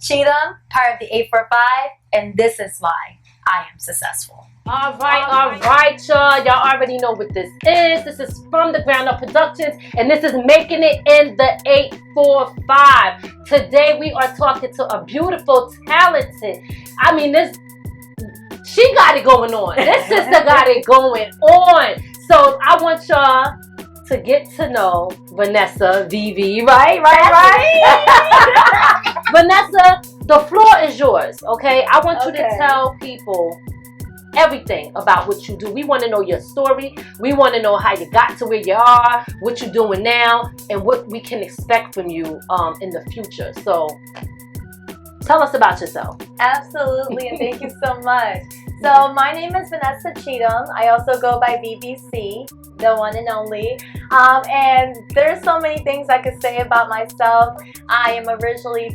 Cheatham, part of the 845, and this is why I am successful. All right, y'all. Y'all already know what this is. This is from the Ground Up Productions, and this is Making It in the 845. Today, we are talking to a beautiful, talented, she got it going on. This sister got it going on. So I want y'all to get to know Vanessa VeVe, right? Vanessa, the floor is yours, okay? I want you to tell people everything about what you do. We want to know your story. We want to know how you got to where you are, what you're doing now, and what we can expect from you in the future. So tell us about yourself. Absolutely, and thank you so much. So my name is Vanessa Cheatham. I also go by VeVe C, the one and only. And there's so many things I could say about myself. I'm originally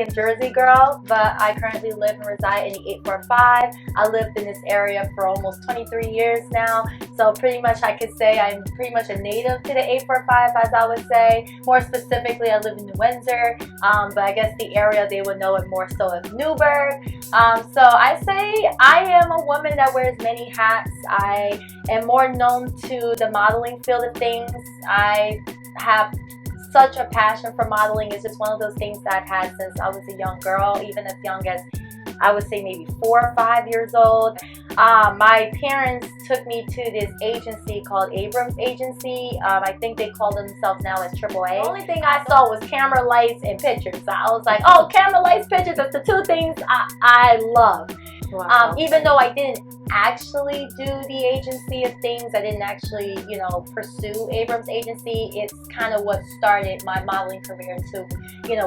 a Jersey girl, but I currently live and reside in the 845. I lived in this area for almost 23 years now. So pretty much I could say I'm pretty much a native to the 845, as I would say. More specifically, I live in New Windsor, but I guess the area they would know it more so as Newburgh. So I say I am a woman that wears many hats. I am more known to the modeling field of things. I have such a passion for modeling. It's just one of those things that I've had since I was a young girl, even as young as I would say maybe 4 or 5 years old. My parents took me to this agency called Abrams Agency. I think they call themselves now as AAA. The only thing I saw was camera, lights, and pictures. So I was like, oh, camera, lights, pictures, that's the two things I love. Wow. Even though I didn't actually do the agency of things, I didn't actually, pursue Abrams Agency. It's kind of what started my modeling career to,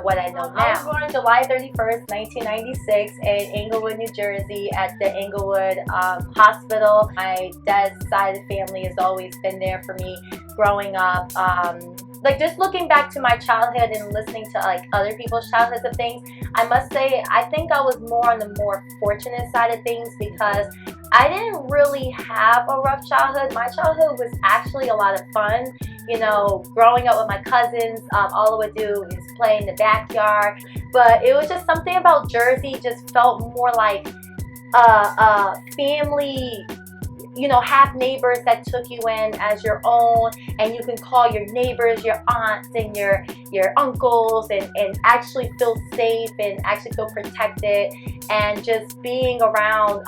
what I know now. I was born July 31st, 1996 in Englewood, New Jersey at the Englewood Hospital. My dad's side of the family has always been there for me growing up. Just looking back to my childhood and listening to other people's childhoods of things, I must say I think I was more on the more fortunate side of things because I didn't really have a rough childhood. My childhood was actually a lot of fun. Growing up with my cousins, all I would do is play in the backyard. But it was just something about Jersey just felt more like a family. Have neighbors that took you in as your own, and you can call your neighbors, your aunts, and your uncles, and actually feel safe and actually feel protected. And just being around,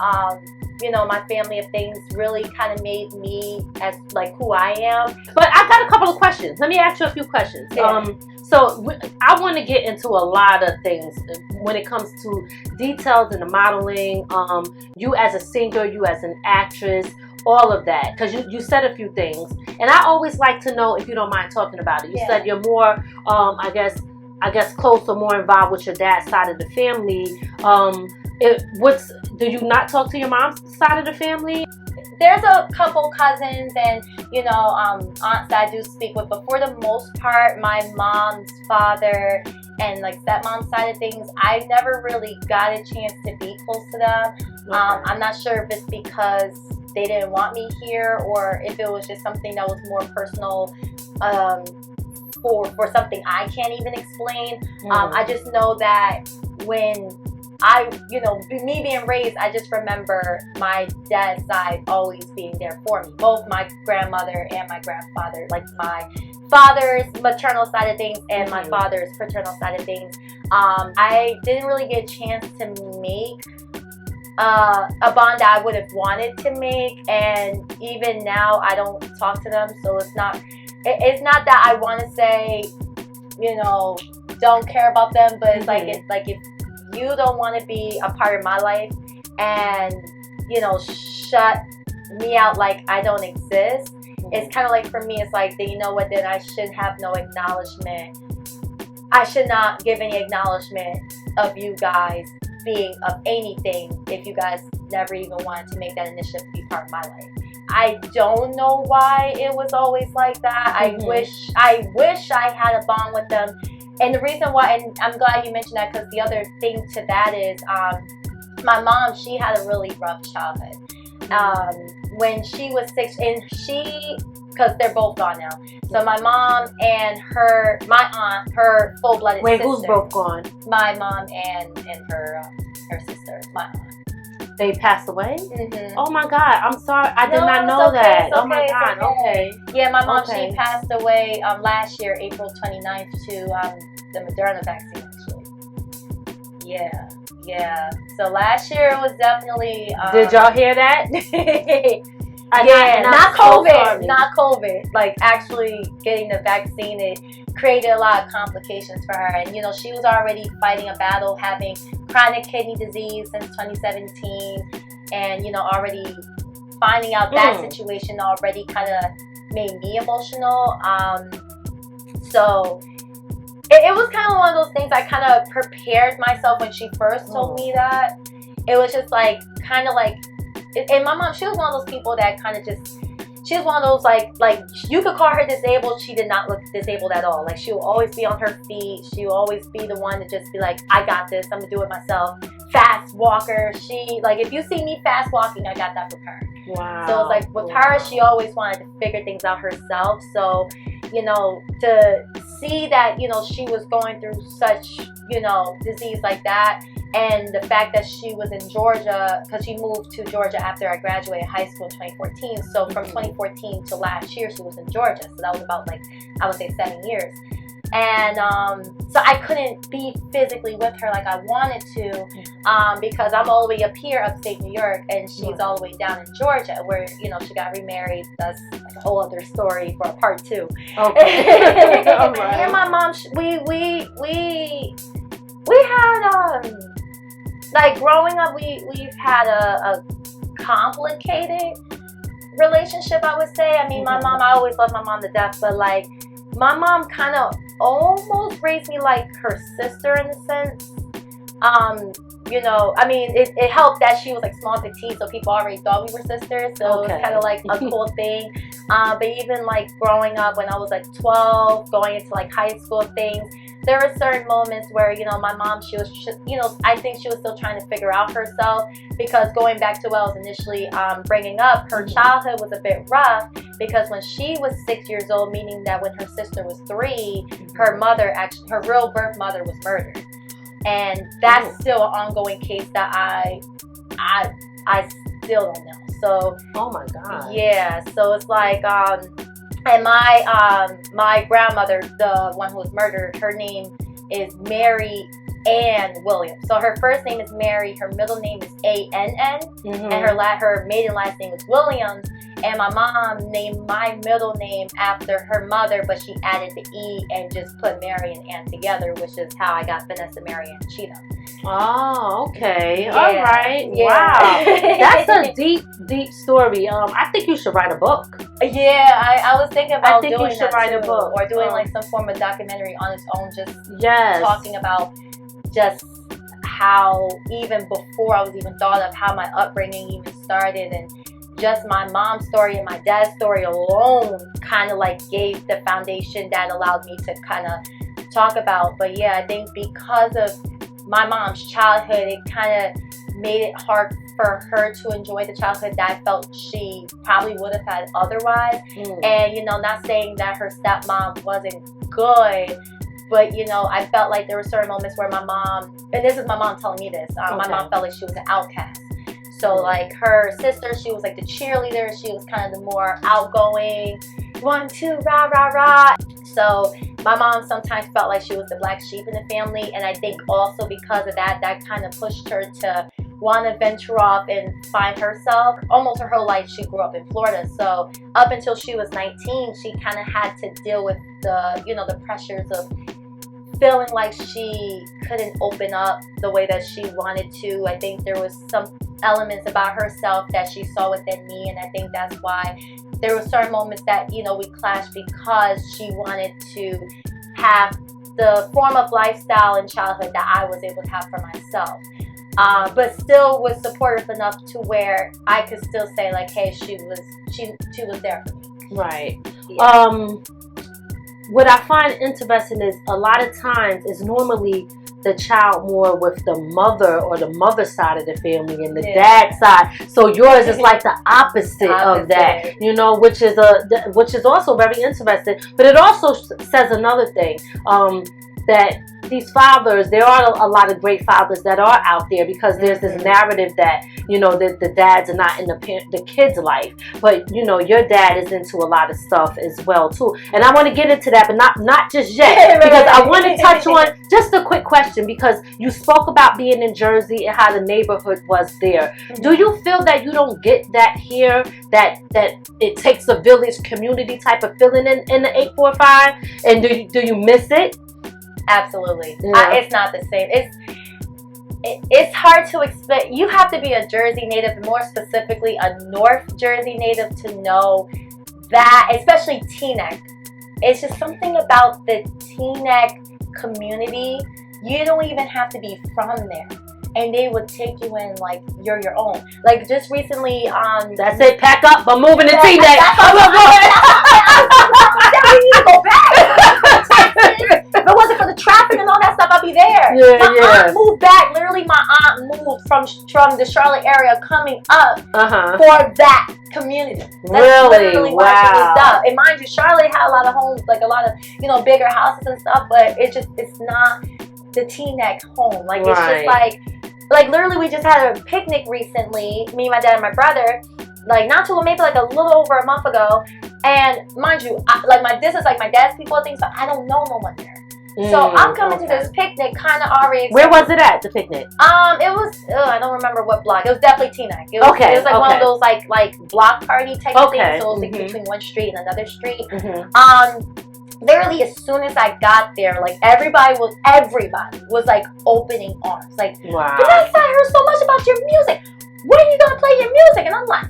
my family of things really kind of made me as who I am. But I got a couple of questions. Let me ask you a few questions. Yeah. So I want to get into a lot of things when it comes to details in the modeling, you as a singer, you as an actress, all of that. Because you said a few things. And I always like to know, if you don't mind talking about it. You said you're more, I guess close or more involved with your dad's side of the family. Do you not talk to your mom's side of the family? There's a couple cousins and, aunts that I do speak with, but for the most part, my mom's father and stepmom's side of things, I never really got a chance to be close to them. I'm not sure if it's because they didn't want me here or if it was just something that was more personal for something I can't even explain. I just know that when me being raised, I just remember my dad's side always being there for me. Both my grandmother and my grandfather, my father's maternal side of things and my father's paternal side of things. I didn't really get a chance to make a bond that I would have wanted to make, and even now I don't talk to them. So it's not that I want to say, don't care about them, but it's if you don't want to be a part of my life and, shut me out like I don't exist, it's kind of for me, it's then I should have no acknowledgement. I should not give any acknowledgement of you guys being of anything if you guys never even wanted to make that initiative to be part of my life. I don't know why it was always like that. I wish I had a bond with them. And the reason why, and I'm glad you mentioned that, because the other thing to that is my mom, she had a really rough childhood. when she was 6, and because they're both gone now. So my mom and my aunt, her full-blooded sister. Wait, who's both gone? My mom and her sister, my aunt. They passed away? Mm-hmm. Oh my God, I'm sorry. I did not know okay, that. Okay, oh my God, okay. Yeah, my mom, she passed away last year, April 29th, to the Moderna vaccine, actually. Yeah. So last year was definitely... did y'all hear that? Not COVID. Not COVID. Like, actually getting the vaccine, it created a lot of complications for her. And, she was already fighting a battle, having chronic kidney disease since 2017. And, already finding out that situation already kind of made me emotional. So it was kind of one of those things I kind of prepared myself when she first told me that. It was just like, kind of like, and my mom, she was one of those people that kind of just, she was one of those like you could call her disabled, she did not look disabled at all. Like, she will always be on her feet. She will always be the one to just be like, I got this, I'm gonna do it myself. Fast walker. She, like, if you see me fast walking, I got that from her. Wow. So it's like with her, she always wanted to figure things out herself. So, to see that, she was going through such, disease like that. And the fact that she was in Georgia, because she moved to Georgia after I graduated high school in 2014. So from 2014 to last year, she was in Georgia. So that was about, like, I would say 7 years. And so I couldn't be physically with her like I wanted to, because I'm all the way up here, upstate New York, and she's all the way down in Georgia, where, she got remarried. That's like a whole other story for part 2. Okay. All right. And my mom, we had like, growing up, we've had a complicated relationship, I would say. I mean, my mom, I always loved my mom to death, but, like, my mom kind of almost raised me like her sister in a sense. I mean, it helped that she was, like, small and petite, so people already thought we were sisters, so it was kind of like a cool thing. But even, like, growing up when I was, like, 12, going into, like, high school things, there were certain moments where, my mom, she was just, I think she was still trying to figure out herself, because going back to what I was initially bringing up, her childhood was a bit rough, because when she was 6 years old, meaning that when her sister was 3, her mother, actually, her real birth mother, was murdered. And that's still an ongoing case that I still don't know. So, oh my God. Yeah, so it's like, and my grandmother, the one who was murdered, her name is Mary Ann Williams. So her first name is Mary, her middle name is A-N-N, and her maiden last name is Williams. And my mom named my middle name after her mother, but she added the E and just put Mary and Ann together, which is how I got Vanessa Cheatham. Oh, okay. Yeah. All right. Yeah. Wow. That's a deep story. I think you should write a book. Yeah, I was thinking about doing that. I think you should write a book. Or doing like some form of documentary on its own, just yes. talking about just how, even before I was even thought of, how my upbringing even started, and just my mom's story and my dad's story alone kind of like gave the foundation that allowed me to kind of talk about. But yeah, I think because of my mom's childhood, it kind of made it hard for her to enjoy the childhood that I felt she probably would have had otherwise. And, not saying that her stepmom wasn't good, but, I felt like there were certain moments where my mom, and this is my mom telling me this, my mom felt like she was an outcast. So, like, her sister, she was, like, the cheerleader. She was kind of the more outgoing, 1, 2, rah, rah, rah. So, my mom sometimes felt like she was the black sheep in the family. And I think also because of that, that kind of pushed her to want to venture off and find herself. Almost her whole life, she grew up in Florida. So, up until she was 19, she kind of had to deal with the, the pressures of feeling like she couldn't open up the way that she wanted to. I think there was some elements about herself that she saw within me, and I think that's why there were certain moments that, we clashed, because she wanted to have the form of lifestyle and childhood that I was able to have for myself. But still was supportive enough to where I could still say, like, hey, she was there for me. Right. Yeah. What I find interesting is a lot of times it's normally the child more with the mother or the mother side of the family and the dad side. So yours is like the opposite of that, you know, which is also very interesting. But it also says another thing, that these fathers, there are a lot of great fathers that are out there, because there's this narrative that, you know, that the dads are not in the kid's life, but you know, your dad is into a lot of stuff as well too. And I want to get into that, but not just yet, because I want to touch on just a quick question, because you spoke about being in Jersey and how the neighborhood was there. Do you feel that you don't get that here, that it takes a village community type of feeling in the 845, and do you miss it? Absolutely. It's not the same. It's hard to explain. You have to be a Jersey native, more specifically a North Jersey native, to know that, especially Teaneck. It's just something about the Teaneck community. You don't even have to be from there, and they would take you in like you're your own. Like just recently, that's it. Pack up. I'm moving to Teaneck. We need to go back. If it wasn't for the traffic and all that stuff, I'd be there. My aunt moved back. Literally, my aunt moved from the Charlotte area coming up for that community. That's literally why she moved up. And mind you, Charlotte had a lot of homes, like a lot of, you know, bigger houses and stuff, but it's not the Teaneck home. Like it's just like literally, we just had a picnic recently, me, my dad, and my brother. Like maybe like a little over a month ago, and mind you, this is like my dad's people and things, but I don't know no one there. So I'm coming to this picnic kind of already. Where was it at, the picnic? It was, I don't remember what block. It was definitely Teaneck. It was like one of those like block party type of things. So it was like between one street and another street. Literally, as soon as I got there, like everybody was like opening arms. Like, Vanessa, I heard so much about your music. When are you gonna play your music? And I'm like,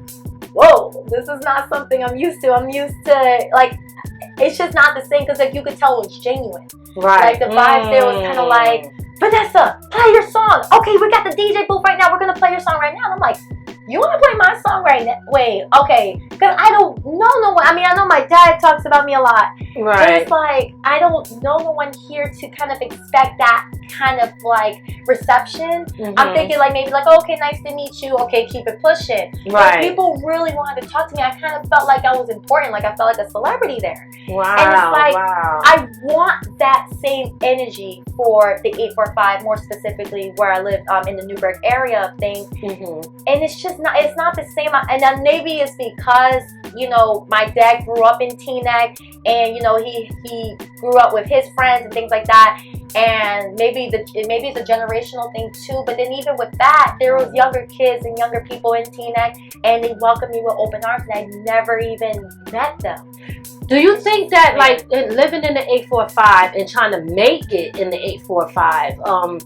whoa, this is not something I'm used to. I'm used to, like, it's just not the same, because like you could tell it was genuine. Like the vibe there was kind of like, Vanessa, play your song. Okay, we got the DJ booth right now. We're gonna play your song right now. And I'm like, you want to play my song right now? Wait, okay, because I don't know no one. I mean, I know my dad talks about me a lot. But it's like, I don't know no one here to kind of expect that kind of like reception. I'm thinking like maybe like, okay, nice to meet you. Okay, keep it pushing. But people really wanted to talk to me. I kind of felt like I was important. Like I felt like a celebrity there. And it's like, I want that same energy for the 845, more specifically where I live in the Newburgh area of things. And it's just it's not the same. And then maybe it's because, you know, my dad grew up in Teaneck, and you know, he grew up with his friends and things like that. And maybe it's a generational thing too. But then even with that, there was younger kids and younger people in Teaneck, and they welcomed me with open arms, and I never even met them. Do you think that like living in the 845 and trying to make it in the 845,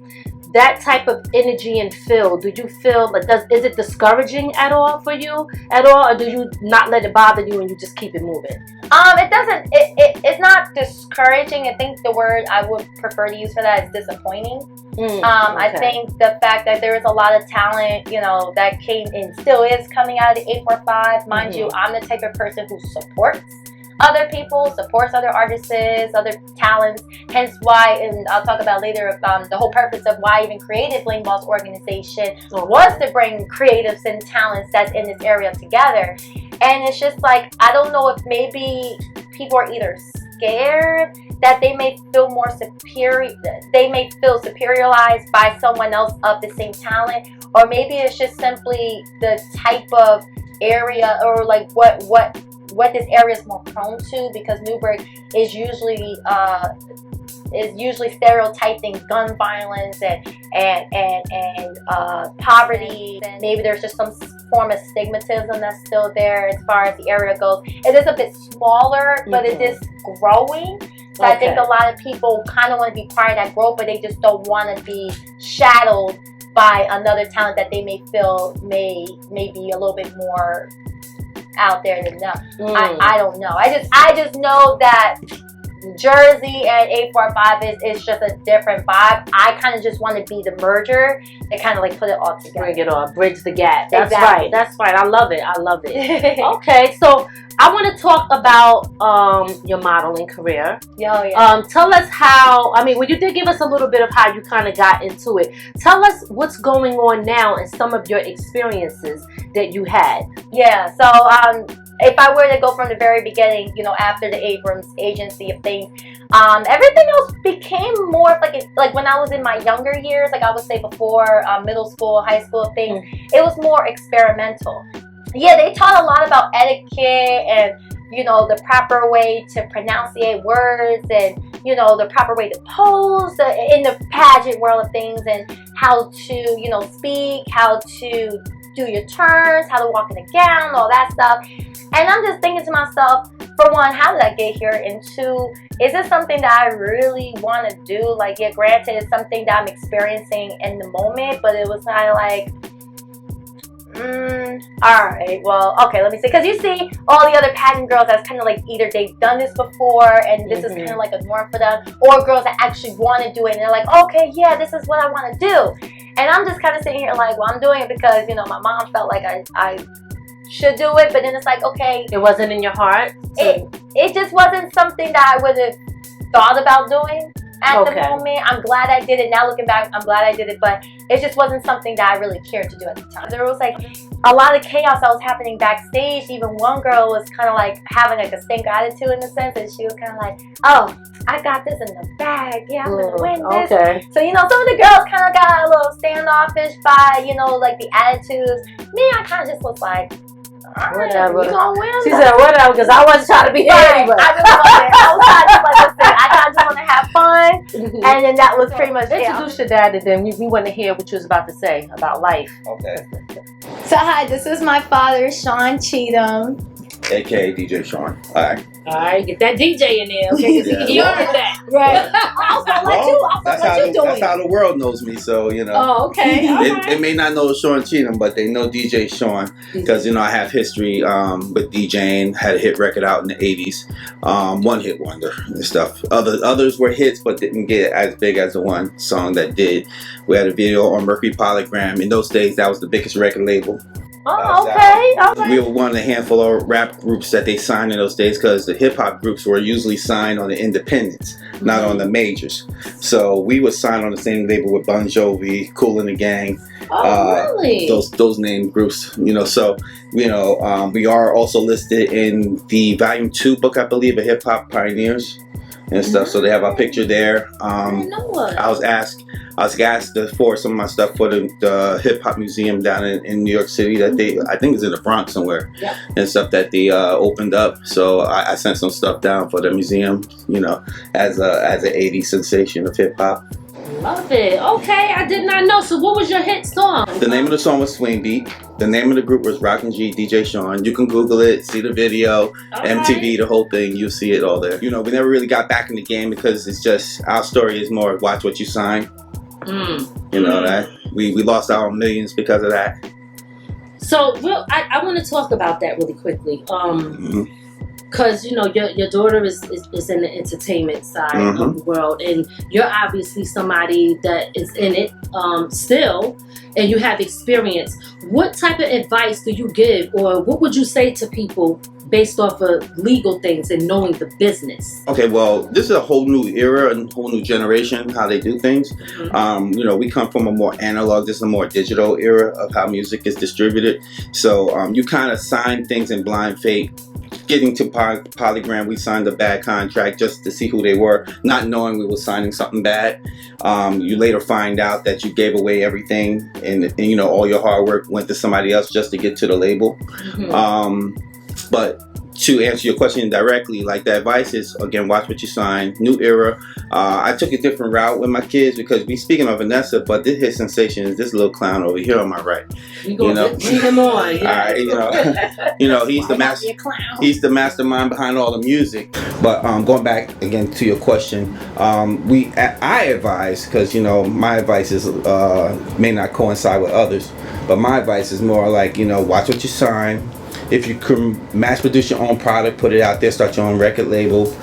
that type of energy and feel, do you feel like, is it discouraging at all for you or do you not let it bother you and you just keep it moving? It doesn't, it's not discouraging. I think the word I would prefer to use for that is disappointing. I think the fact that there is a lot of talent, you know, that came and still is coming out of the 845. Mind you, I'm the type of person who supports other people, supports other artists, other talents. Hence why, and I'll talk about later, the whole purpose of why I even created Bling Boss organization was to bring creatives and talents that's in this area together. And it's just like, I don't know if maybe people are either scared that they may feel more superior, they may feel superiorized by someone else of the same talent, or maybe it's just simply the type of area, or like what this area is more prone to, because Newburgh is usually stereotyping gun violence and poverty. And maybe there's just some form of stigmatism that's still there as far as the area goes. It is a bit smaller, but it is growing. So I think a lot of people kind of want to be part of that growth, but they just don't want to be shadowed by another talent that they may feel may be a little bit more out there than them. I don't know. I just know that Jersey and 845 is just a different vibe. I kind of just want to be the merger and kind of like put it all together. Bring it on, bridge the gap. That's Exactly. right. That's right. I love it. I love it. Okay, so I want to talk about your modeling career. Yeah. Tell us how. I mean, well, you did give us a little bit of how you kind of got into it. Tell us what's going on now and some of your experiences that you had. Yeah. So if I were to go from the very beginning, you know, after the Abrams agency of things, everything else became more like when I was in my younger years, like I would say before middle school, high school things, it was more experimental. Yeah, they taught a lot about etiquette and, you know, the proper way to pronunciate words and, you know, the proper way to pose in the pageant world of things, and how to, you know, speak, how to do your turns, how to walk in a gown, all that stuff. And I'm just thinking to myself, for one, how did I get here? And two, is this something that I really want to do? Like, yeah, granted, it's something that I'm experiencing in the moment, but it was kind of like, alright, well, okay, let me see. Because you see all the other pageant girls that's kind of like either they've done this before and this is kind of like a norm for them, or girls that actually want to do it and they're like, okay, yeah, this is what I want to do. And I'm just kind of sitting here like, well, I'm doing it because, you know, my mom felt like I should do it, but then it's like, okay. It wasn't in your heart? It just wasn't something that I would have thought about doing at the moment. I'm glad I did it. Now looking back, I'm glad I did it, but it just wasn't something that I really cared to do at the time. There was like a lot of chaos that was happening backstage. Even one girl was kind of like having like a stink attitude in the sense that she was kind of like, oh, I got this in the bag. Yeah, I'm going to win this. Okay. So, you know, some of the girls kind of got a little standoffish by, you know, like the attitudes. Me, I kind of just was like, whatever. You gonna win? She said whatever, because I wasn't trying to be here anyway. I was trying to like, listen, I kind of just want to have fun, and then that was pretty much it. Introduce your dad, and then we want to hear what you was about to say about life. Okay. So hi, this is my father, Sean Cheatham, aka DJ Sean. All right, get that DJ in there, okay? Because he heard that. Right. I was gonna let you. That's how the world knows me. So you know. Oh, okay. They may not know Sean Cheatham, but they know DJ Sean because you know I have history with DJing. Had a hit record out in the '80s, one hit wonder and stuff. Others were hits, but didn't get as big as the one song that did. We had a video on Mercury Polygram. In those days, that was the biggest record label. Oh, okay. We were one of the handful of rap groups that they signed in those days because the hip hop groups were usually signed on the independents, not on the majors. So we were signed on the same label with Bon Jovi, Kool and the Gang. Oh, really? Those name groups, you know. So you know, we are also listed in the Volume 2 book, I believe, of Hip Hop Pioneers and stuff. So they have our picture there. I was asked for some of my stuff for the hip hop museum down in New York City that I think is in the Bronx somewhere, and stuff that they opened up. So I sent some stuff down for the museum, you know, as an '80s sensation of hip hop. Love it. Okay, I did not know. So what was your hit song? The name of the song was Swing Beat. The name of the group was Rockin' G, DJ Sean. You can Google it, see the video, MTV, the whole thing. You'll see it all there. You know, we never really got back in the game because it's just, our story is more watch what you sign. You know, that we lost our millions because of that. So I want to talk about that really quickly. Because you know your daughter is in the entertainment side of the world, and you're obviously somebody that is in it still, and you have experience. What type of advice do you give, or what would you say to people based off of legal things and knowing the business? Okay, well, this is a whole new era and whole new generation, how they do things. You know, we come from a more analog, this is a more digital era of how music is distributed. So you kind of sign things in blind faith. Getting to Polygram, we signed a bad contract just to see who they were, not knowing we were signing something bad. You later find out that you gave away everything, and you know, all your hard work went to somebody else just to get to the label. But to answer your question directly, like the advice is, again, watch what you sign. New era. I took a different route with my kids because we speaking of Vanessa, but his sensation is this little clown over here on my right. You know, bring him on. Yeah. All right, you know, he's the master. He's the mastermind behind all the music. But going back again to your question, I advise, because you know my advice is may not coincide with others, but my advice is more like, you know, watch what you sign. If you can mass produce your own product, put it out there, start your own record label.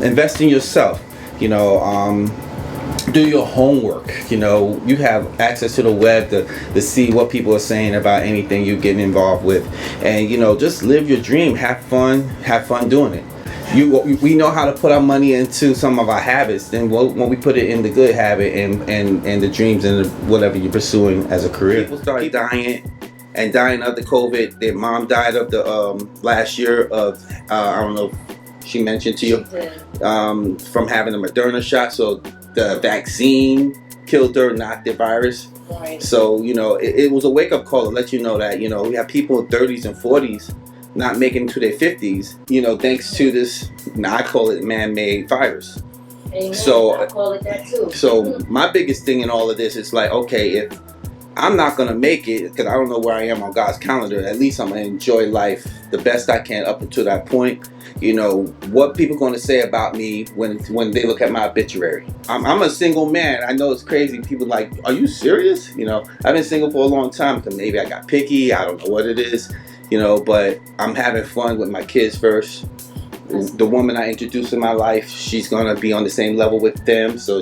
Invest in yourself. Do your homework. You have access to the web to see what people are saying about anything you're getting involved with, and just live your dream. Have fun doing it. We know how to put our money into some of our habits, then when we put it in the good habit and the dreams and whatever you're pursuing as a career. People start dying of the COVID. Their mom died of the last year of I don't know if she mentioned to you, from having a Moderna shot. So the vaccine killed her, not the virus. Right. So it was a wake up call to let you know that we have people in 30s and 40s not making it to their 50s, thanks to this, I call it man-made virus. Amen. So I call it that too. So my biggest thing in all of this is like, okay, if I'm not gonna make it because I don't know where I am on God's calendar, at least I'm gonna enjoy life the best I can up until that point. What people gonna say about me when they look at my obituary? I'm a single man. I know it's crazy. People like, are you serious? I've been single for a long time because maybe I got picky. I don't know what it is. But I'm having fun with my kids first. The woman I introduced in my life, she's gonna be on the same level with them. So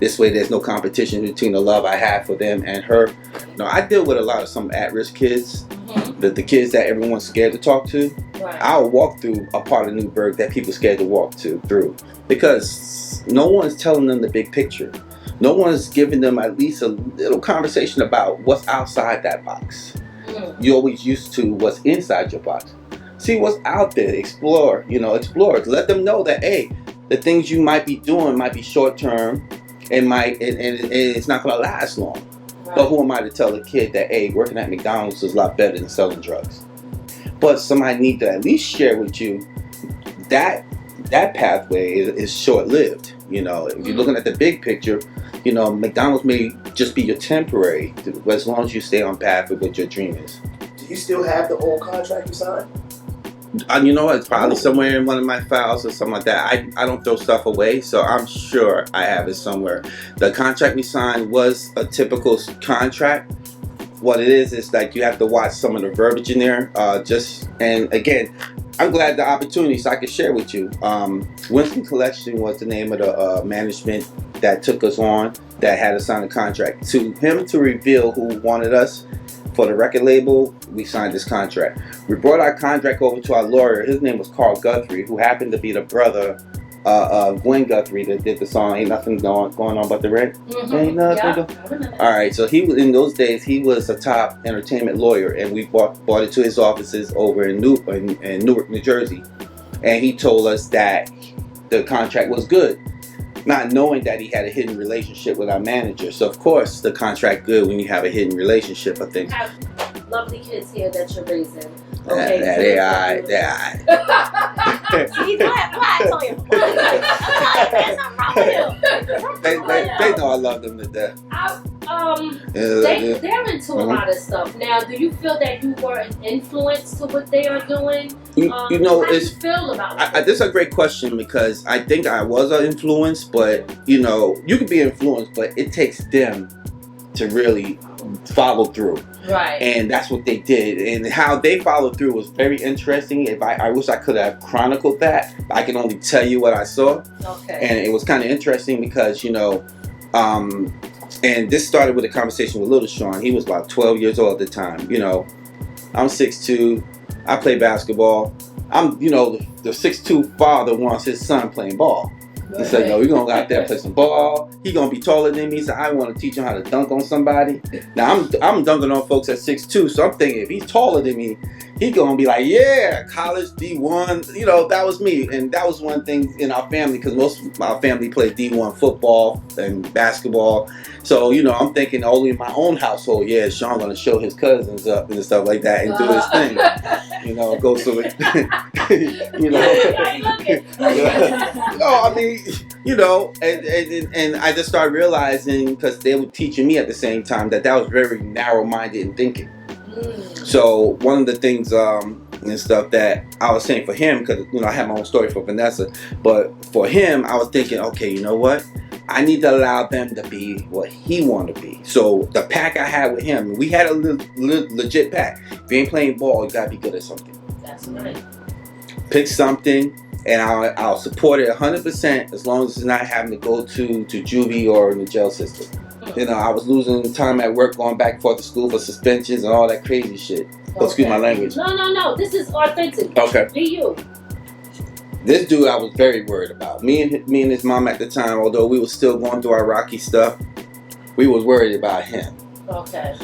this way, there's no competition between the love I have for them and her. I deal with a lot of some at-risk kids, the kids that everyone's scared to talk to. Right. I'll walk through a part of Newburgh that people are scared to walk through because no one's telling them the big picture. No one's giving them at least a little conversation about what's outside that box. You're always used to what's inside your box. See what's out there. Explore. Let them know that the things you might be doing might be short term, and it's not gonna last long. Right. But who am I to tell a kid that working at McDonald's is a lot better than selling drugs? But somebody need to at least share with you that pathway is short lived. If you're looking at the big picture, McDonald's may just be your temporary, as long as you stay on path with what your dream is. Do you still have the old contract you signed? It's probably somewhere in one of my files or something like that. I don't throw stuff away, so I'm sure I have it somewhere. The contract we signed was a typical contract. What it is like you have to watch some of the verbiage in there. And again, I'm glad the opportunity so I can share with you. Winston Collection was the name of the management that took us on, that had us sign a contract. To him to reveal who wanted us for the record label, we signed this contract. We brought our contract over to our lawyer. His name was Carl Guthrie, who happened to be the brother of Gwen Guthrie that did the song "Ain't Nothing Going On But the Rent." Ain't nothing. All right, so he was in those days. He was a top entertainment lawyer, and we brought it to his offices over in Newark, New Jersey, and he told us that the contract was good, not knowing that he had a hidden relationship with our manager. So of course, the contract good when you have a hidden relationship. I think. You have lovely kids here that you're raising. Okay, they alright. See, quiet on you. There's something wrong with you. They know I love them to death. They're into a lot of stuff. Now, do you feel that you were an influence to what they are doing? How do you feel about it? This is a great question because I think I was an influence, but you can be influenced, but it takes them to really follow through. Right. And that's what they did. And how they followed through was very interesting. If I wish I could have chronicled that. I can only tell you what I saw. Okay. And it was kind of interesting because, and this started with a conversation with Little Sean. He was about 12 years old at the time. I'm 6'2". I play basketball. I'm, the 6'2" father wants his son playing ball. He said, no, we're going to go out there and play some ball. He's going to be taller than me, so I want to teach him how to dunk on somebody. Now, I'm dunking on folks at 6'2", so I'm thinking if he's taller than me, he's going to be like, yeah, college, D1. That was me. And that was one thing in our family, because most of our family played D1 football and basketball. So, I'm thinking only in my own household, yeah, Sean going to show his cousins up and stuff like that and do his thing. Go so it, No, I mean, and I just started realizing, because they were teaching me at the same time, that was very narrow-minded in thinking. So one of the things and stuff that I was saying for him, because I have my own story for Vanessa, but for him, I was thinking, okay, you know what? I need to allow them to be what he want to be. So the pack I had with him, we had a legit pack. If you ain't playing ball, you gotta be good at something. That's right. Pick something And I'll support it 100% as long as it's not having to go to juvie or in the jail system. You know, I was losing time at work going back and forth to school for suspensions and all that crazy shit. So excuse my language. No. This is authentic. Okay. Be you. This dude I was very worried about. Me and his mom at the time, although we were still going through our rocky stuff, we was worried about him. Okay.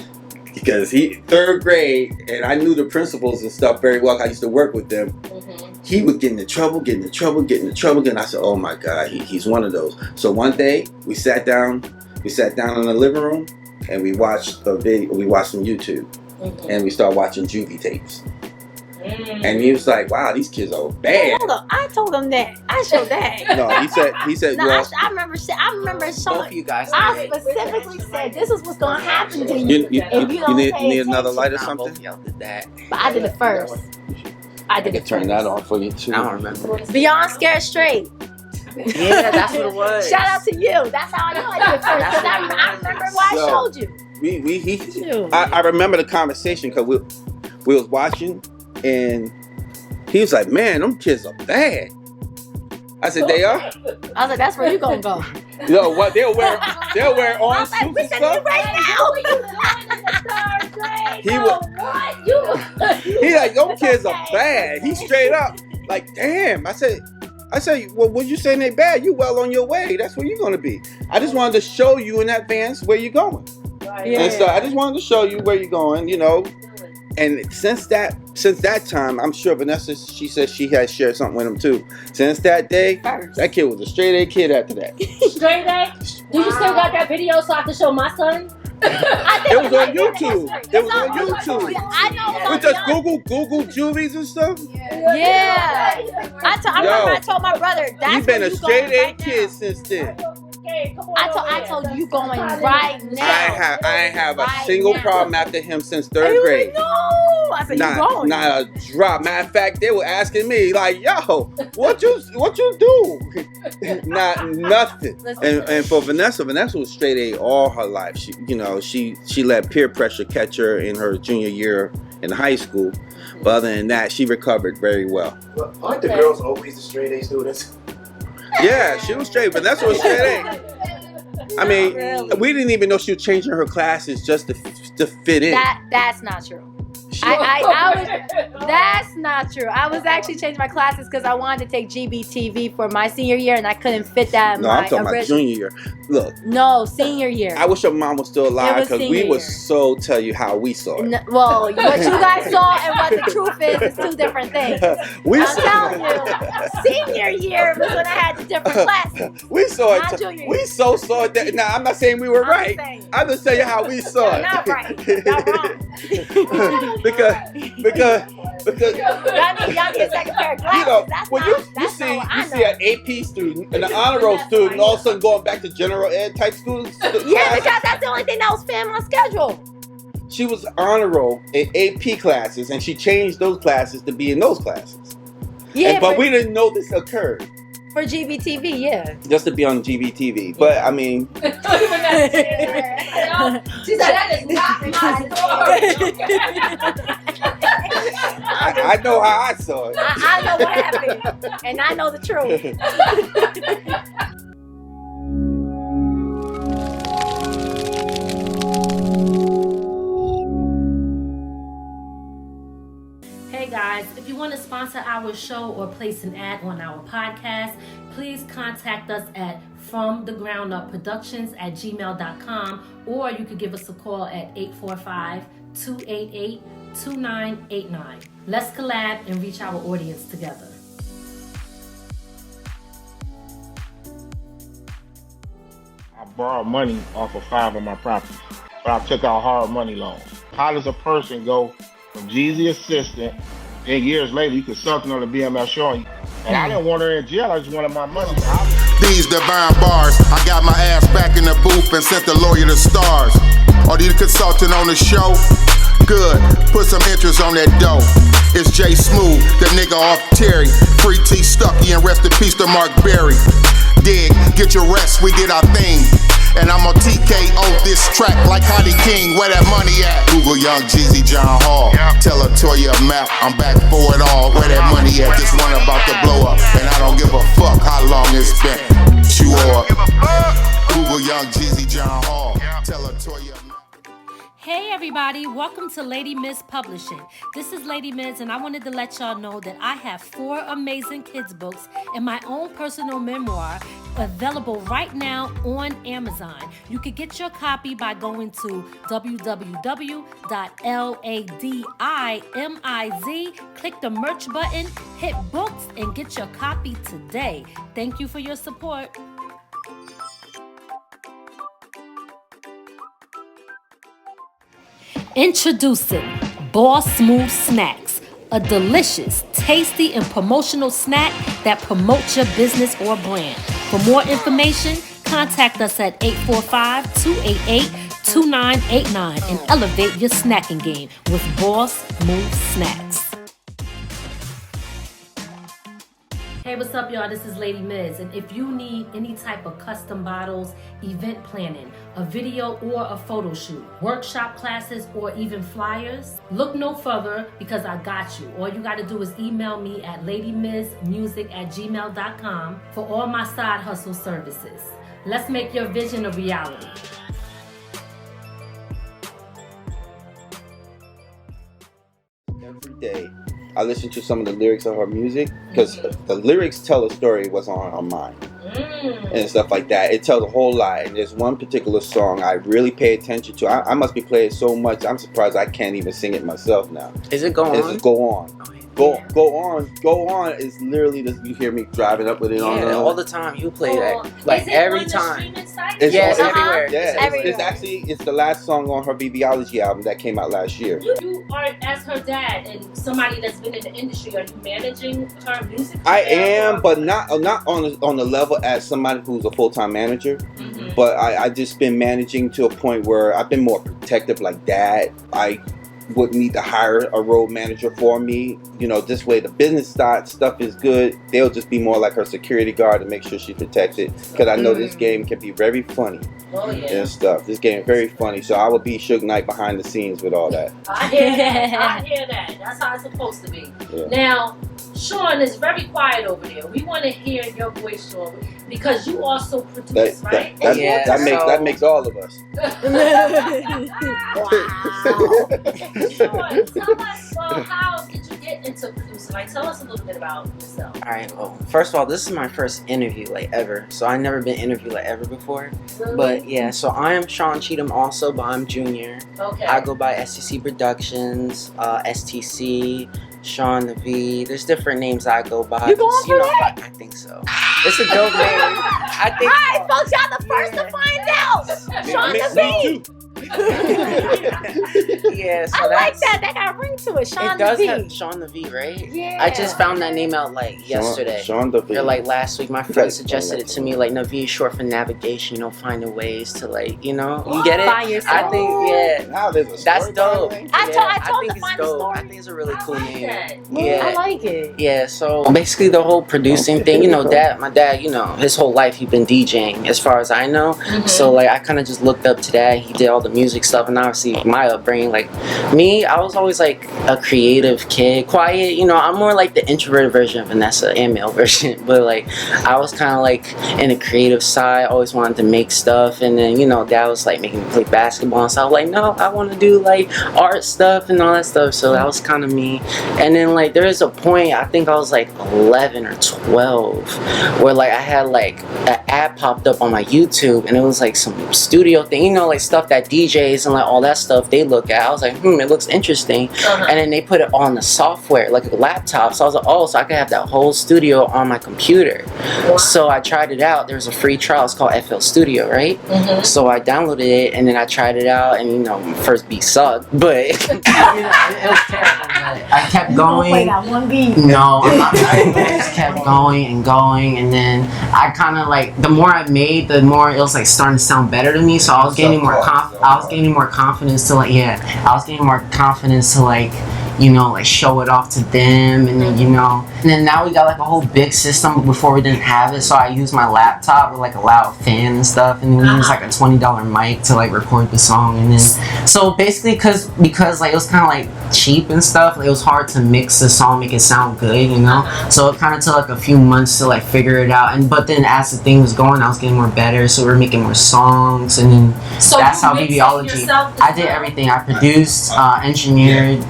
Because he, 3rd grade, and I knew the principals and stuff very well. I used to work with them. Mm-hmm. He would get into trouble. And I said, oh my God, he's one of those. So one day we sat down in the living room and we watched a video. We watched some YouTube, and we started watching juvie tapes. And he was like, wow, these kids are bad. Hold on. I told him that. I showed that. No, he said, No, well, I remember Both showing. of you guys. I specifically said this is what's gonna happen to you. you if you don't need pay another attention. light or Both something? of y'all did that. But I did it first. I did I it can turn first. that on for you too. I don't remember. Beyond Scared Straight. Yeah, that's what it was. Shout out to you. That's how I know I did it first. Because I remember why I showed you. I remember the conversation because we was watching and he was like, man, them kids are bad. I said, they are? I was like, that's where you gonna go. Yo, what? They'll wear I orange was like, suits we and sending you stuff. right now. He was, he like, them kids are bad. He straight up like, damn. I said, well, when you saying they bad, you well on your way. That's where you're gonna be. I just wanted to show you in advance where you're going. Yeah. And so I just wanted to show you where you're going, you know. And since that time, I'm sure Vanessa, she said she had shared something with him too. Since that day, that kid was a straight A kid after that. Straight A? Do you still got that video so I can show my son? It was on YouTube. It was on YouTube. I know. We just Google juvies and stuff. Yeah. I remember I told my brother, that's You've been where a you straight going A right kid now. since then. I told you going right now. I ain't have a Right single now. problem after him since And he 3rd was grade. like, no. I said, you going. Not a drop. Matter of fact, they were asking me like, "Yo, what you do?" Not nothing. And for Vanessa was straight A all her life. She let peer pressure catch her in her junior year in high school. But other than that, she recovered very well. Well, aren't the girls always the straight A students? Yeah, she was straight. Vanessa was straight A. I mean, we didn't even know she was changing her classes just to fit in. That's not true. That's not true. I was actually changing my classes because I wanted to take GBTV for my senior year and I couldn't fit that in No, my I'm talking about junior year. Look, No, senior year. I wish your mom was still alive was because we senior would year. so tell you how we saw it. Well, what you guys saw and what the truth is two different things. We I'm saw, telling you, senior year was when I had the different classes. we saw Not it. junior year. We so saw it. That, now, I'm not saying we were I'm right. saying. I'm just telling you how we saw You're it. not right. Y'all wrong. because Y'all need a second pair of glasses. you know, That's when not, you that's see not what I know. an AP student and an honor roll student all of a sudden going back to general ed type schools. Yeah, because that's the only thing that was fit in my schedule. She was honor roll in AP classes, and she changed those classes to be in those classes. Yeah, But we didn't know this occurred. for GBTV, yeah. Just to be on GBTV. But I mean, She said that is not my story. I know how I saw it. I know what happened, and I know the truth. Hey guys, if you want to sponsor our show or place an ad on our podcast, please contact us at fromthegroundupproductions@gmail.com, or you could give us a call at 845-288-2989. Let's collab and reach our audience together. I borrowed money off of 5 of my properties, but I took out hard money loans. How does a person go from Jeezy assistant, then years later you could something on the BMS showing you? And I didn't want her in jail, I just wanted my money. These divine bars, I got my ass back in the booth and sent the lawyer to stars. Are you the consultant on the show? Good, put some interest on that dough. It's Jay Smooth, the nigga off Terry. Free T Stucky and rest in peace to Mark Berry. Dig, get your rest, we did our thing. And I'm on TK on this track like Honey King. Where that money at? Google Young Jeezy John Hall. Tell her Toya Map, I'm back for it all. Where that money at? This one about to blow up. And I don't give a fuck how long it's been. You are Google Young Jeezy John Hall. Tell her Toya Map. Hey everybody, welcome to Lady Miz Publishing. This is Lady Miz and I wanted to let y'all know that I have 4 amazing kids books and my own personal memoir available right now on Amazon. You can get your copy by going to www.ladimiz, click the merch button, hit books, and get your copy today. Thank you for your support. Introducing Boss Smooth Snacks, a delicious, tasty, and promotional snack that promotes your business or brand. For more information, contact us at 845-288-2989 and elevate your snacking game with Boss Smooth Snacks. Hey, what's up, y'all? This is Lady Miz, and if you need any type of custom bottles, event planning, a video or a photo shoot, workshop classes, or even flyers, look no further because I got you. All you got to do is email me at ladymizmusic@gmail.com for all my side hustle services. Let's make your vision a reality. Every day I listen to some of the lyrics of her music because the lyrics tell a story what's on her mind and stuff like that. It tells a whole lot. And there's one particular song I really pay attention to. I must be playing so much, I'm surprised I can't even sing it myself now. Is it Go On? It's Go On. Go on is literally this. You hear me driving up with it on all the time. You play that like every time. It's everywhere. Yeah, it's the last song on her VeVeology album that came out last year. You are, as her dad and somebody that's been in the industry, are you managing her music? I am, but not on the level as somebody who's a full-time manager. Mm-hmm. But I just been managing to a point where I've been more protective like that. I would need to hire a road manager for me. You know, this way the business side stuff is good. They'll just be more like her security guard to make sure she's protected. Because I know this game can be very funny and stuff. This game is very funny. So I would be Suge Knight behind the scenes with all that. I hear that. I hear that. That's how it's supposed to be. Yeah. Now, Sean is very quiet over there. We want to hear your voice, Sean, because you also produce, right? That makes all of us. Sean, tell us, how did you get into producing? Like, tell us a little bit about yourself. All right. Well, first of all, this is my first interview like ever. So I've never been interviewed like ever before. Really? But yeah, so I am Sean Cheatham also, but I'm junior. Okay. I go by STC Productions, STC, Sean the V. There's different names I go by. You going for that? I think so. It's a dope name. I think. Alright, folks, y'all the first to find out. Sean the V. Yeah, so I like that. That got a ring to it. Sean it does the V. have Sean the V, right? Yeah. I just found that name out like yesterday. Sean the V. Or like last week. My friend suggested it to me. Like Navi is short for navigation. You know, finding ways to like, you know, you get it. Find yourself. I think Now there's a that's story dope. behind it. I told him think to it's find the dope. story. I think it's a really cool name. Yeah, I like it. Yeah, so basically the whole producing thing, you know, my dad, you know, his whole life he's been DJing as far as I know. So like I kind of just looked up to that. He did all the music stuff, and obviously my upbringing, like me, I was always like a creative kid, quiet, you know. I'm more like the introverted version of Vanessa and male version, but like I was kind of like in the creative side, always wanted to make stuff. And then, you know, dad was like making me play basketball, and so I was like, no, I want to do like art stuff and all that stuff. So that was kind of me. And then like there is a point, I think I was like 11 or 12, where like I had like an ad popped up on my YouTube, and it was like some studio thing, you know, like stuff that DJs and like all that stuff they look at. I was like, it looks interesting. And then they put it on the software, like a laptop. So I was like, oh, so I could have that whole studio on my computer. So I tried it out. There's a free trial. It's called FL Studio, right? So I downloaded it, and then I tried it out, and you know, first beat sucked, but it was terrible. I kept going. Play that one beat. No, I just kept going, and then I kind of like, the more I made, the more it was like starting to sound better to me. So I was gaining more confidence to like, you know, like show it off to them, and then, you know, and then now we got like a whole big system. Before we didn't have it, so I use my laptop with like a loud fan and stuff, and then we use like a $20 mic to like record the song, and then so basically because like it was kind of like cheap and stuff, like, it was hard to mix the song, make it sound good, you know. So it kind of took like a few months to like figure it out, but then as the thing was going, I was getting more better, so we were making more songs, and then that's how VeVeology. I did everything. I produced, engineered.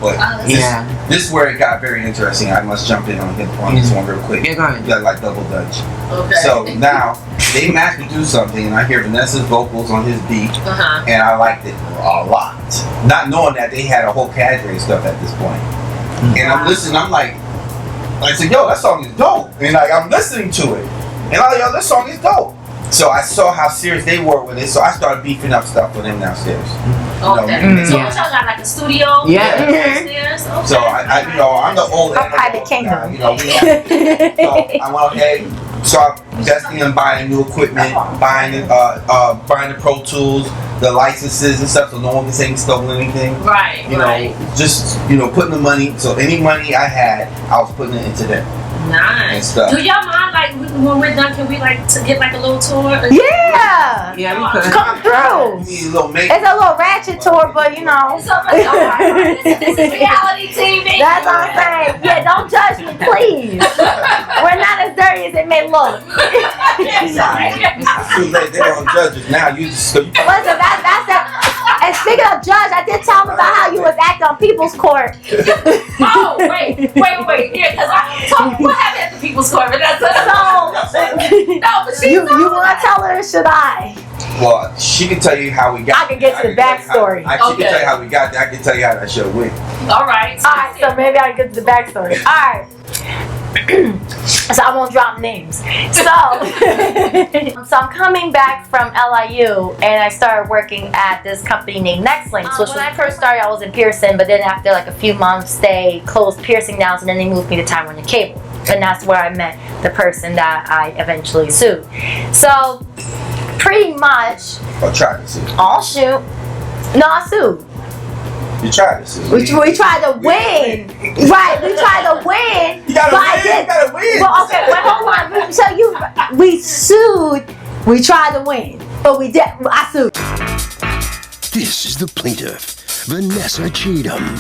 Yeah, this is where it got very interesting. I must jump in on this one real quick. Yeah, go ahead. You got like double dutch. Okay. So now they mass produced something, and I hear Vanessa's vocals on his beat, and I liked it a lot. Not knowing that they had a whole cadre of stuff at this point. And I'm listening. I'm like, I said, yo, that song is dope. And like I'm listening to it, and I'm like, yo, this song is dope. So I saw how serious they were with it, so I started beefing up stuff for them downstairs. Okay. So y'all got like a studio? Yeah. Upstairs? Okay. So I you know, I'm the old private kingdom. You know, so I went okay. So I'm investing in buying new equipment, buying the Pro Tools, the licenses and stuff, so no one can say we stole anything. Right. You know, just putting the money. So any money I had, I was putting it into them. Nice. Do y'all mind, like, when we're done, can we, like, to get, like, a little tour? Yeah! Yeah, we could. Come through! It's a little ratchet tour, but you know. It's alright. This is reality TV. That's what I'm saying. Yeah, don't judge me, please. We're not as dirty as it may look. It's too late. They don't judge us now. You just. Listen, that's that. And speaking of judge, I did tell him about how you was acting on People's Court. Oh, wait. Yeah, because I told what happened at the People's Court, but that's So, you want to tell her or should I? Well, she can tell you how we got. I can get to the backstory. She can tell you how we got there. I can tell you how that show went. All right. So maybe I can get to the backstory. All right. So I won't drop names. So I'm coming back from LIU, and I started working at this company named Nextlink. So when I first started, I was in Pearson, but then after like a few months, they closed Pearson down, and then they moved me to Time Warner Cable, and that's where I met the person that I eventually sued. So pretty much. Or tried to sue. Oh shoot! No, I sued. You tried to sue. We tried to win. Right, we tried to win. You gotta win. You gotta win. Well, okay, wait, hold on. So we sued. We tried to win, but we did. I sued. This is the plaintiff, Vanessa Cheatham.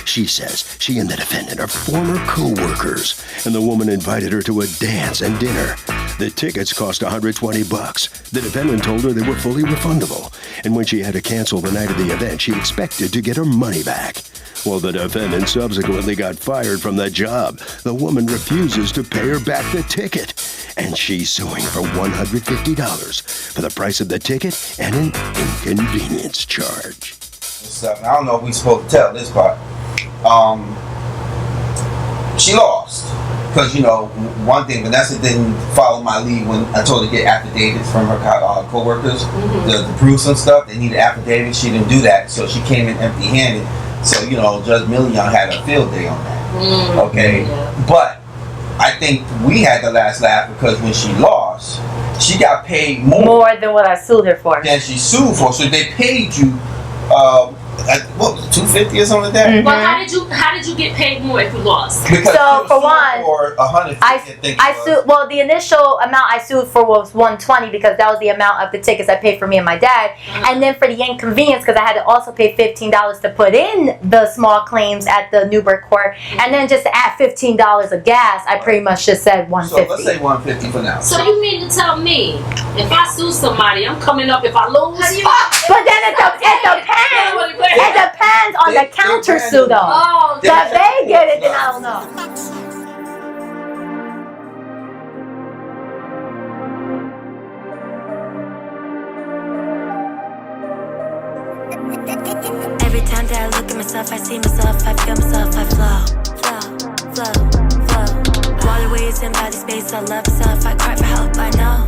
She says she and the defendant are former co-workers, and the woman invited her to a dance and dinner. The tickets cost $120. The defendant told her they were fully refundable, and when she had to cancel the night of the event, she expected to get her money back. Well, the defendant subsequently got fired from the job. The woman refuses to pay her back the ticket, and she's suing for $150 for the price of the ticket and an inconvenience charge. I don't know if we're supposed to tell this part. She lost. Because, one thing, Vanessa didn't follow my lead when I told her to get affidavits from her co-workers to prove some stuff. They needed affidavits. She didn't do that, so she came in empty-handed. So, Judge Million had a field day on that. Okay? But I think we had the last laugh because when she lost, she got paid more than what I sued her for. Than she sued for. So they paid you, what was it, $250 or something like that? Well, how did you get paid more if you lost? Because so for one, or $150. I sued. Well, the initial amount I sued for was $120 because that was the amount of the tickets I paid for me and my dad. And then for the inconvenience, because I had to also pay $15 to put in the small claims at the Newburgh court, and then just to add $15 of gas, I pretty much just said $150. So let's say $150 for now. So you mean to tell me if I sue somebody, I'm coming up if I lose? But then it depends on the counter sue though. Oh, okay. If they get it, then I don't know. Every time that I look at myself, I see myself, I feel myself, I flow. While the waves in body space, I love myself, I cry for help, I know.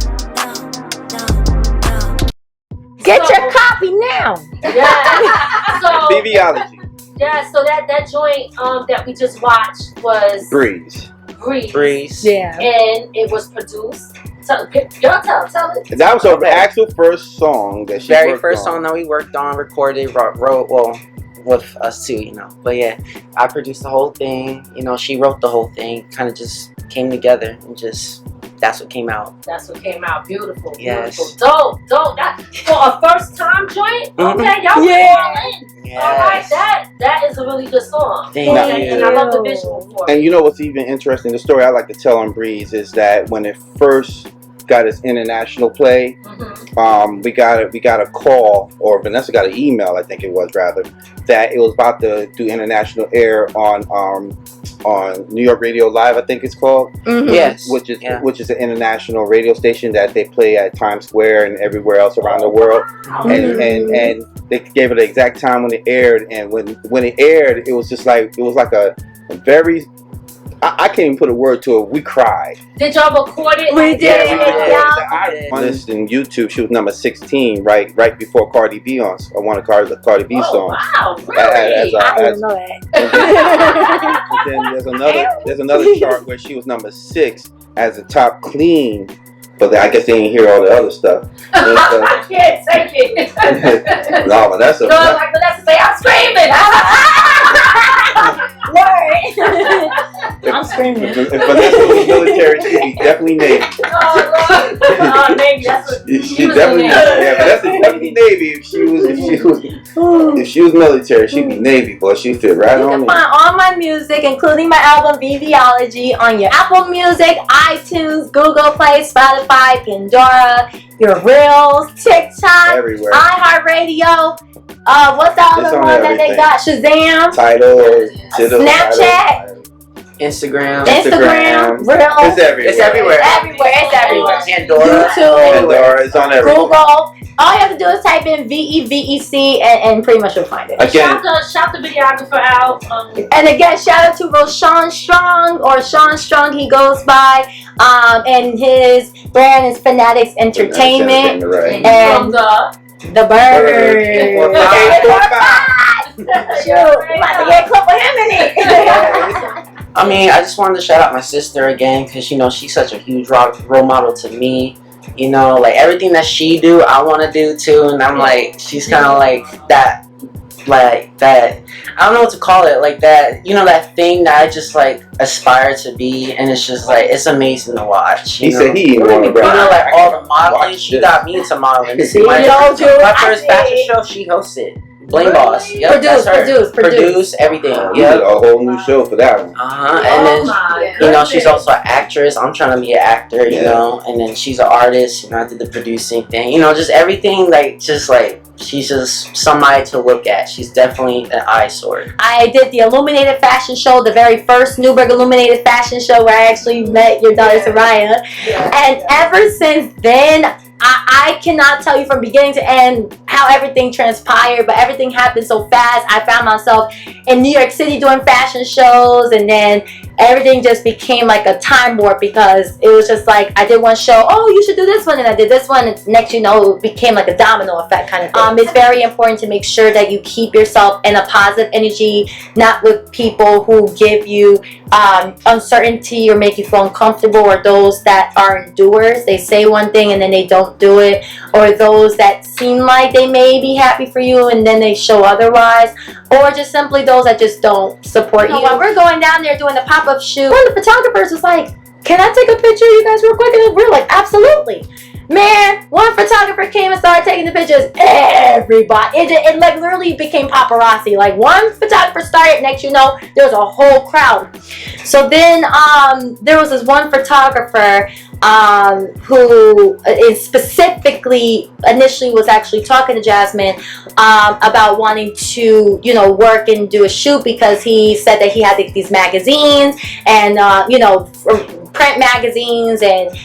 Get your copy now. Yeah. So VeVeology. Yeah, so that joint that we just watched was Breeze. Yeah. And it was produced. Tell it. That was her actual first song that she very worked first on. song that we worked on, recorded, wrote. Well, with us too, you know. But yeah, I produced the whole thing. You know, she wrote the whole thing. Kind of just came together and just that's what came out. That's what came out. Beautiful. Yes. Beautiful. Dope. That for a first time joint. Mm-hmm. Okay, y'all went all in. Yes. All right, that is a really good song. Thank you. And I love the visual for it. And you know what's even interesting? The story I like to tell on Breeze is that when it first got its international play, we got a call, or Vanessa got an email, I think it was rather, that it was about to do international air on New York Radio Live, I think it's called. Yes. Which is an international radio station that they play at Times Square and everywhere else around the world. And they gave it the exact time when it aired, and when it aired, it was like a very, I can't even put a word to it. We cried. Did y'all record it? We did. I on this in YouTube. She was number 16, right before Cardi B on one of Cardi B songs. Wow, really? I didn't know that. Then there's another chart where she was number 6 as a top clean, but I guess they didn't hear all the other stuff. I can't take it. No, but that's a. Like Vanessa say, I'm screaming. I'm screaming. If Vanessa was military, she'd be definitely Navy. Oh, Navy. That's what She definitely Navy. Yeah, Vanessa definitely Navy. If she was military, she'd be Navy, boy. She'd fit right You on can in. find all my music, including my album VeVeology, on your Apple Music, iTunes, Google Play, Spotify, Pandora, your Reels, TikTok, Everywhere. iHeartRadio. What's the other one that they got? Shazam, Title, Snapchat, Instagram, Reels. It's everywhere. It's everywhere. It's everywhere. Pandora. YouTube, Pandora, it's on everywhere. Google. All you have to do is type in VeVe and pretty much you'll find it. Again, Shout the videographer out. And again, shout out to Roshan Strong, or Sean Strong, he goes by. And his brand is Fanatics Entertainment. Right. From And the Bird. 4-5. Shoot, we about to get a clip with him in it. I mean, I just wanted to shout out my sister again because, you know, she's such a huge role model to me. You know, like everything that she do, I want to do too. And I'm like, she's kind of like that, I don't know what to call it, like that, you know, that thing that I just like aspire to be. And it's just like, it's amazing to watch. He said he didn't want to You know, like all the modeling, she got me into modeling. My first fashion show, she hosted. Blame Boss. Yep, produce everything. Yeah, a whole new show for that one. And then, you know, she's also an actress. I'm trying to be an actor, you know. And then she's an artist. You know, I did the producing thing. You know, just everything, like, just like, she's just somebody to look at. She's definitely an eyesore. I did the Illuminated Fashion Show, the very first Newburgh Illuminated Fashion Show where I actually met your daughter, Soraya. And ever since then, I cannot tell you from beginning to end how everything transpired, but everything happened so fast. I found myself in New York City doing fashion shows, and then everything just became like a time warp because it was just like I did one show, oh, you should do this one, and I did this one, and next you know, it became like a domino effect kind of thing. It's very important to make sure that you keep yourself in a positive energy, not with people who give you uncertainty or make you feel uncomfortable, or those that are endurers. They say one thing and then they don't do it, or those that seem like they may be happy for you and then they show otherwise, or just simply those that just don't support you. While we're going down there doing the pop-up shoot, one of the photographers was like, can I take a picture of you guys real quick? And we're like, absolutely. Man, one photographer came and started taking the pictures. Everybody, it like literally became paparazzi. Like one photographer started, next you know, there was a whole crowd. So then there was this one photographer who is specifically initially was actually talking to Jasmine about wanting to, you know, work and do a shoot because he said that he had these magazines and you know, print magazines and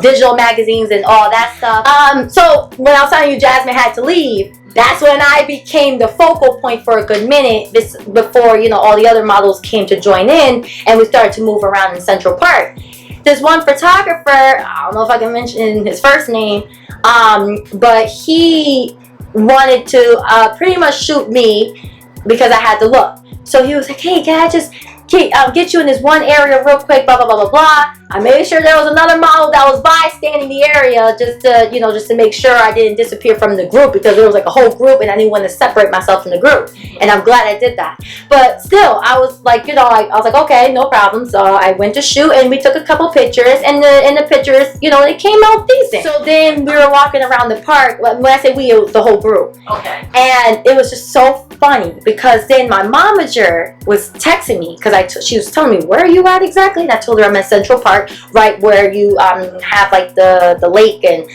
digital magazines and all that stuff. So when I was telling you Jasmine had to leave, that's when I became the focal point for a good minute before, you know, all the other models came to join in and we started to move around in Central Park. There's one photographer, I don't know if I can mention his first name, but he wanted to pretty much shoot me because I had the look. So he was like, hey, can I just get you in this one area real quick, blah, blah, blah, blah, blah. I made sure there was another model that was bystanding the area just to make sure I didn't disappear from the group, because there was like a whole group and I didn't want to separate myself from the group. And I'm glad I did that. But still, I was like, I was like, okay, no problem. So I went to shoot and we took a couple pictures, and in the pictures, it came out decent. So then we were walking around the park. When I say we, it was the whole group. Okay. And it was just so funny, because then my momager was texting me, because she was telling me, where are you at exactly? And I told her I'm at Central Park, right where you have like the lake, and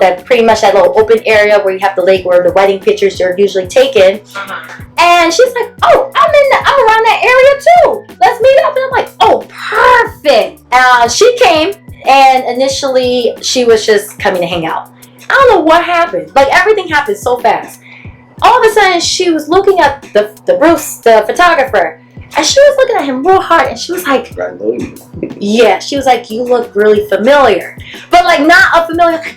that pretty much that little open area where you have the lake where the wedding pictures are usually taken. And she's like, oh, I'm around that area too. Let's meet up. And I'm like, oh, perfect. She came, and initially she was just coming to hang out. I don't know what happened. Like, everything happened so fast. All of a sudden, she was looking at the Bruce, the photographer, and she was looking at him real hard, and she was like, I know you. yeah, she was like, you look really familiar. But like, not a familiar, like,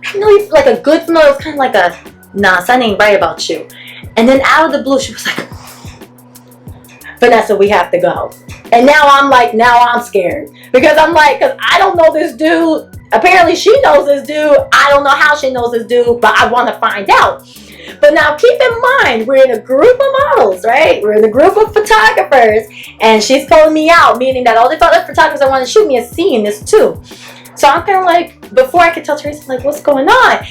I know you, like a good familiar. It was kind of like a, nah, something ain't right about you. And then out of the blue, she was like, Vanessa, we have to go. And now I'm scared. Because I don't know this dude. Apparently she knows this dude. I don't know how she knows this dude, but I want to find out. But now keep in mind, we're in a group of models, right? We're in a group of photographers, and she's calling me out, meaning that all the other photographers that want to shoot me is seeing this too. So I'm kind of like, before I could tell Teresa, like, what's going on?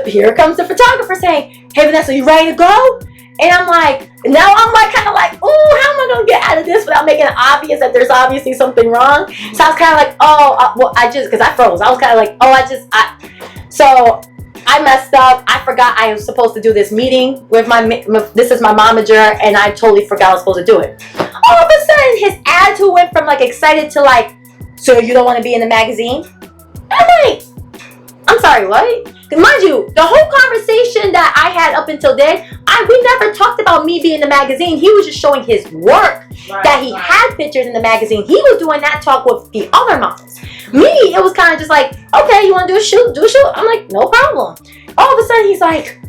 Here comes the photographer saying, hey, Vanessa, you ready to go? And I'm like, now I'm like, kind of like, oh, how am I going to get out of this without making it obvious that there's obviously something wrong? So I was kind of like, because I froze. I was kind of like, so I messed up. I forgot I was supposed to do this meeting with this is my momager, and I totally forgot I was supposed to do it. All of a sudden, his attitude went from like excited to like, so you don't want to be in the magazine? I'm like, I'm sorry, what? Because mind you, the whole conversation that I had up until then, we never talked about me being in the magazine. He was just showing his work, that he had pictures in the magazine. He was doing that talk with the other models. Me, it was kind of just like, okay, you want to do a shoot? Do a shoot. I'm like, no problem. All of a sudden, he's like,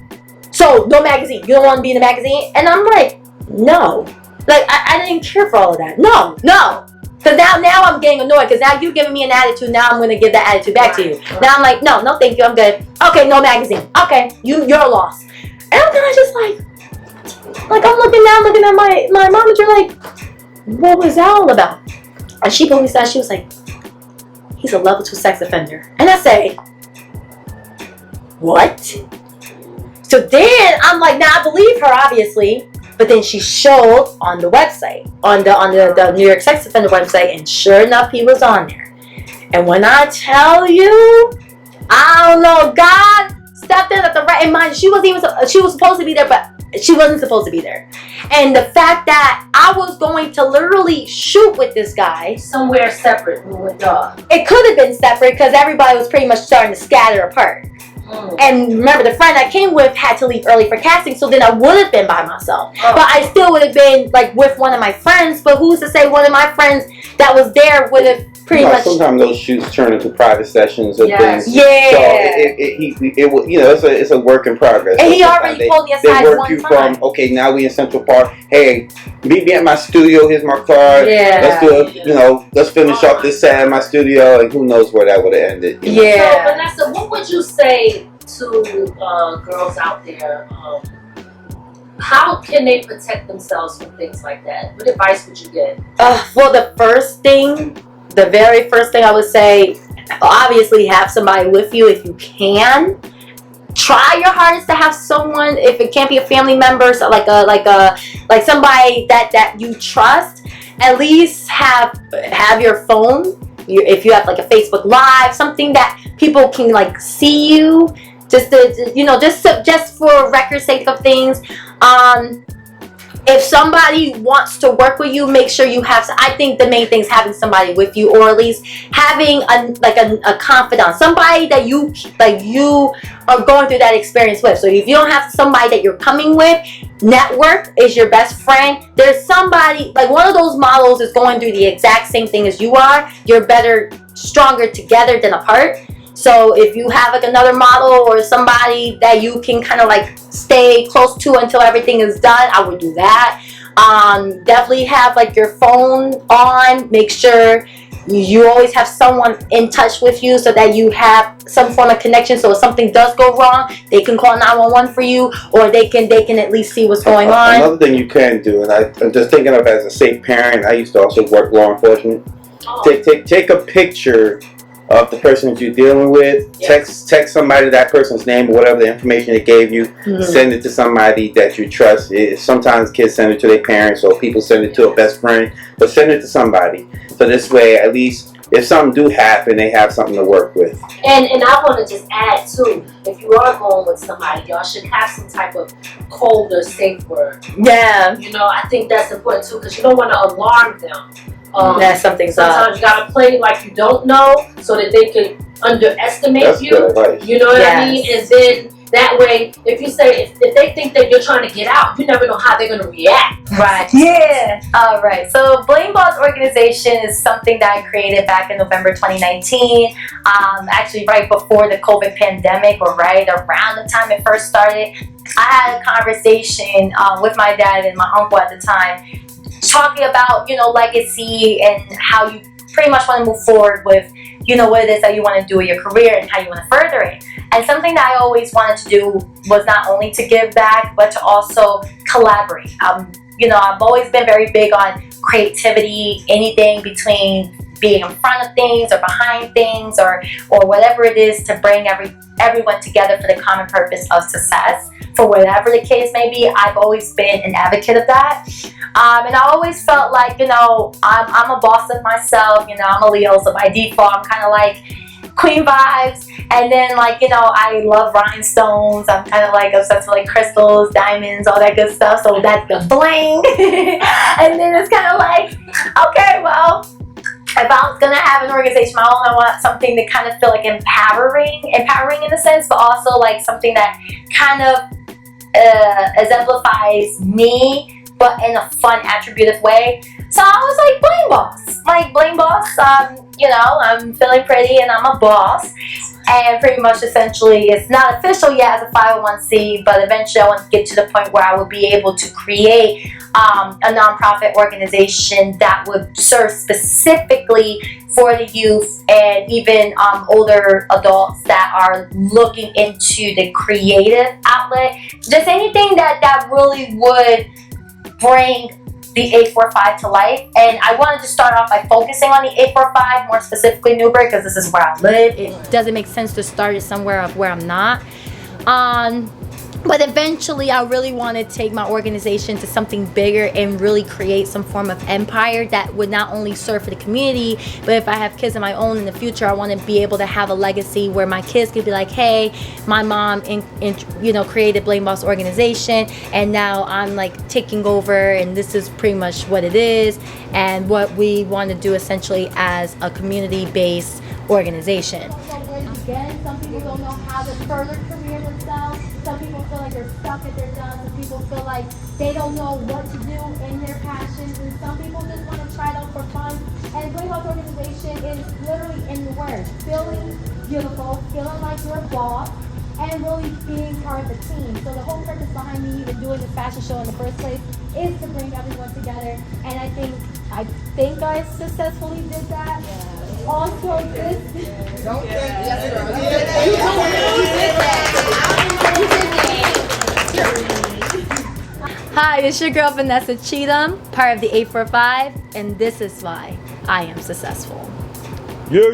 so no magazine. You don't want to be in the magazine? And I'm like, no. Like, I didn't care for all of that. No. Because now I'm getting annoyed, because now you're giving me an attitude. Now I'm going to give that attitude back to you. Now I'm like, no, thank you. I'm good. Okay, no magazine. Okay, you're lost. And I'm kind of just like I'm looking at my momager, like, what was that all about? And she told me that she was like, he's a level 2 sex offender. And I say, what? So then I'm like, now I believe her, obviously. But then she showed on the website, on the New York sex offender website, and sure enough, he was on there. And when I tell you, I don't know, God stepped in at the right. And mind, she was supposed to be there, but she wasn't supposed to be there. And the fact that I was going to literally shoot with this guy somewhere separate, it could have been separate, because everybody was pretty much starting to scatter apart. And remember, the friend I came with had to leave early for casting, so then I would have been by myself. But I still would have been like with one of my friends. But who's to say one of my friends that was there would have pretty much. Sometimes those shoots turn into private sessions or things. Yeah. So it's a work in progress. And he already pulled me aside they work one you time. from, okay, now we in Central Park. Hey, meet me at my studio. Here's my card. Yeah. Let's do it. Let's finish off this set at my studio, and who knows where that would have ended. Yeah. So Vanessa, what would you say to girls out there? How can they protect themselves from things like that? What advice would you give? Well, the very first thing I would say, obviously have somebody with you if you can. Try your hardest to have someone, if it can't be a family member, so like somebody that you trust. At least have your phone. If you have like a Facebook Live, something that people can like see you, just for record's sake of things. If somebody wants to work with you, make sure you have. I think the main thing is having somebody with you, or at least having a confidant, somebody that you are going through that experience with. So if you don't have somebody that you're coming with, network is your best friend. There's somebody, like one of those models is going through the exact same thing as you are. You're better, stronger together than apart. So if you have like another model or somebody that you can kind of like stay close to until everything is done, I would do that. Definitely have like your phone on. Make sure you always have someone in touch with you so that you have some form of connection. So if something does go wrong, they can call 911 for you, or they can at least see what's going on. Another thing you can do, and I'm just thinking of as a safe parent, I used to also work law enforcement. Take a picture of the person that you're dealing with. Text somebody that person's name or whatever the information they gave you. Send it to somebody that you trust. Sometimes kids send it to their parents, or people send it to a best friend, but send it to somebody. So this way, at least if something do happen, they have something to work with. And I want to just add too, if you are going with somebody, y'all should have some type of code or safe word. Yeah. You know, I think that's important too, because you don't want to alarm them. Sometimes you gotta play like you don't know, so that they can underestimate you. You know what I mean? And then that way, if you say if they think that you're trying to get out, you never know how they're gonna react. Right. Yeah. All right. So Blame Boss organization is something that I created back in November 2019. Actually, right before the COVID pandemic, or right around the time it first started. I had a conversation with my dad and my uncle at the time, talking about, you know, legacy and how you pretty much want to move forward with, you know, what it is that you want to do with your career and how you want to further it. And something that I always wanted to do was not only to give back, but to also collaborate. You know, I've always been very big on creativity, anything between being in front of things or behind things, or whatever it is, to bring everyone together for the common purpose of success. For whatever the case may be, I've always been an advocate of that. And I always felt like, you know, I'm a boss of myself. You know, I'm a Leo, so by default, I'm kind of like queen vibes. And then, like, you know, I love rhinestones. I'm kind of like obsessed with like crystals, diamonds, all that good stuff. So that's the bling. And then it's kind of like, okay, well, if I was gonna have an organization of my own, I want something to kind of feel like empowering in a sense, but also like something that kind of exemplifies me, but in a fun, attributive way. So I was like, Blame Boss. Like, Blame Boss, you know, I'm feeling pretty and I'm a boss. And pretty much essentially, it's not official yet as a 501c, but eventually I want to get to the point where I will be able to create a nonprofit organization that would serve specifically for the youth and even older adults that are looking into the creative outlet. Just anything that really would bring the 845 to life. And I wanted to start off by focusing on the 845, more specifically Newburgh, because this is where I live. It doesn't make sense to start it somewhere where I'm not. But eventually I really want to take my organization to something bigger and really create some form of empire that would not only serve for the community, but if I have kids of my own in the future, I want to be able to have a legacy where my kids could be like, hey, my mom you know, created Blame Boss organization, and now I'm like taking over, and this is pretty much what it is and what we want to do essentially as a community-based organization. Some people don't know how to further career themselves. Some people feel like they're stuck at their jobs. Some people feel like they don't know what to do in their passions. And some people just want to try it out for fun. And Blame Boss organization is literally in the word. Feeling beautiful, feeling like you're a boss, and really being part of the team. So the whole purpose behind me even doing this fashion show in the first place is to bring everyone together. And I think I successfully did that. Also, Hi, it's your girl Vanessa Cheatham, part of the 845, and this is why I am successful. Yeah.